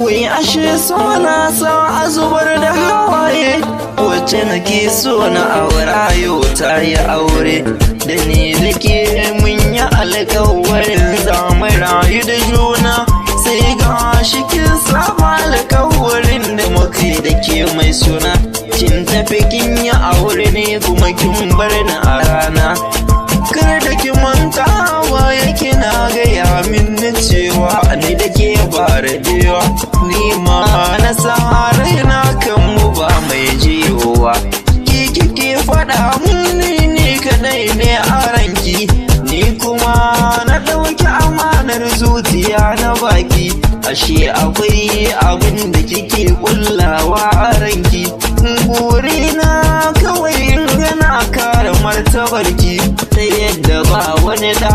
Wai ashe so na sa a zubar da hawaye, wacce nake so na aura yau ta yi aure. Da ni da ke mun yi alƙawarin za mu rayu da juna, sai ga shi kin saba alƙawarin da muka yi da ke mai suna. Kin tafi kin yi aure ne kuma kin bar ni a rana. Kar da ki manta baya kina gaya min cewa ni da ke ba rabewa, ni ma na sa raina kan mu ba mai jiyowa. Ki kike faɗa mun ni kadai ne a ranki, ni kuma na ɗauki amanar zuciya na baki. Ashe akwai abin da kike kullawa a ranki, burina kawai in gana kare martabarki, ta yadda ba wani da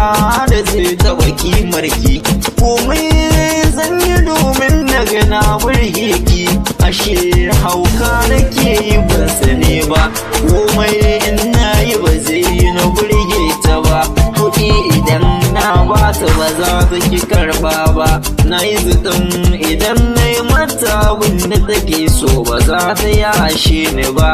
zai taɓa kimarki. Komai zan yi domin na gana burge ki, ashe hauka nake yi ban sani ba. Komai in na yi ba zai yi na burge ta ba, kuɗi idan na bata ba za ta ki karɓa ba. Na yi zaton idan na yi mata wanda take so ba za ta yashe ni ba,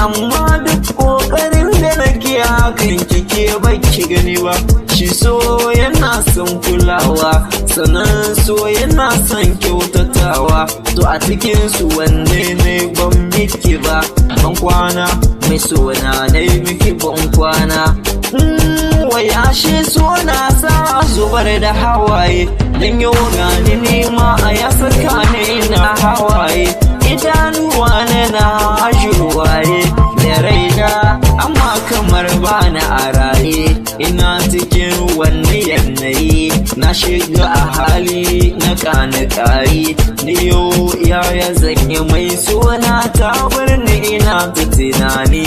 amma duk ƙoƙarin da nake hakan kike baki gani ba. Shi so yana son kulawa, sannan so yana son kyautatawa, to a cikin su wanne ne ban miki ba. Ban kwana mai sona na yi miki ban kwana. Wai ashe so na sa zubar da hawaye, dan yau gani nema a ya saka ni ina hawaye. Idanuwa na ajurwaye da raina, amma kamar bana a raye. Ina cikin wani yanayi, na shiga a hali na ƙani. Ni yau yaya zanyi mai suna ta bar ni ina ta tunani.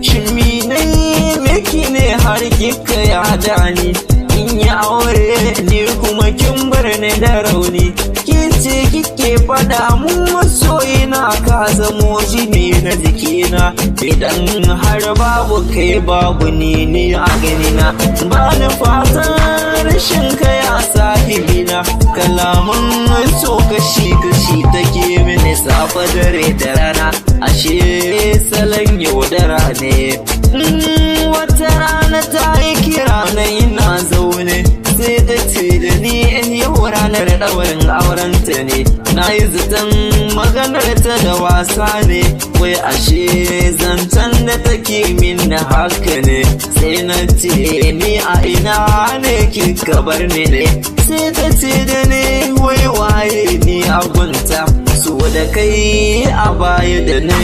Shin mi nayi miki ne har kika yada ni? In yi aure ni kuma kin bar ni da rauni. Kin ce kike faɗa mun masoyina ka zamo jini na jikina, idan har babu kai babu ni a ganina. Ba ni fatan rashin kai a sahibina, kalaman so kashi take mini safa dare da rana, ashe salon yaudara ne. Wata rana ta yi kira na ina zaune, sai da ce da ni in yau ranar ɗaurin aurenta ne. Na yi zaton maganar ta da wasa ne, wai ashe zancen da take min na haka ne. Sai na ce ni a ina ne kika bar ni ne, sai ta ce da ni wai waye ni a gunta. So da kai a baya da na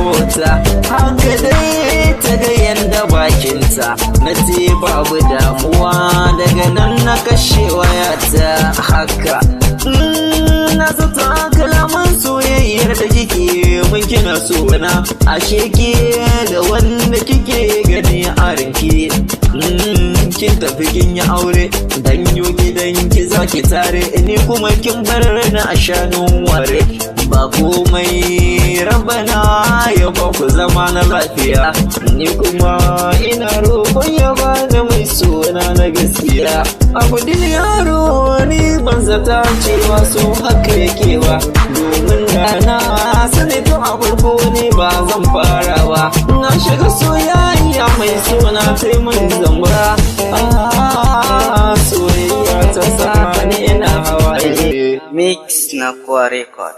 wata, haka dai ta ga yanda bakinta. Na ce babu damuwa, daga nan na kashe wayata haka. Na zata kalaman soyayyar da kike mun kina so na, ashe ke da wanda kike gani a ranki. Kin tafi kin yi aure, dan yo gidan ki zaki tare, ni kuma kin bar ni a shanun ware. Ba komai rabana ya ba ku zama na lafiya, ni kuma ina roƙon ya bani mai suna na gaskiya. Abu din yaro ni ban zata cewa so haka yake ba, domin da na sani to a farko ne ba zan fara ba. Na shiga soyayya mai suna sai mun zamba, soyayya ta sa ni ina hawaye. Mix na Kwa Record.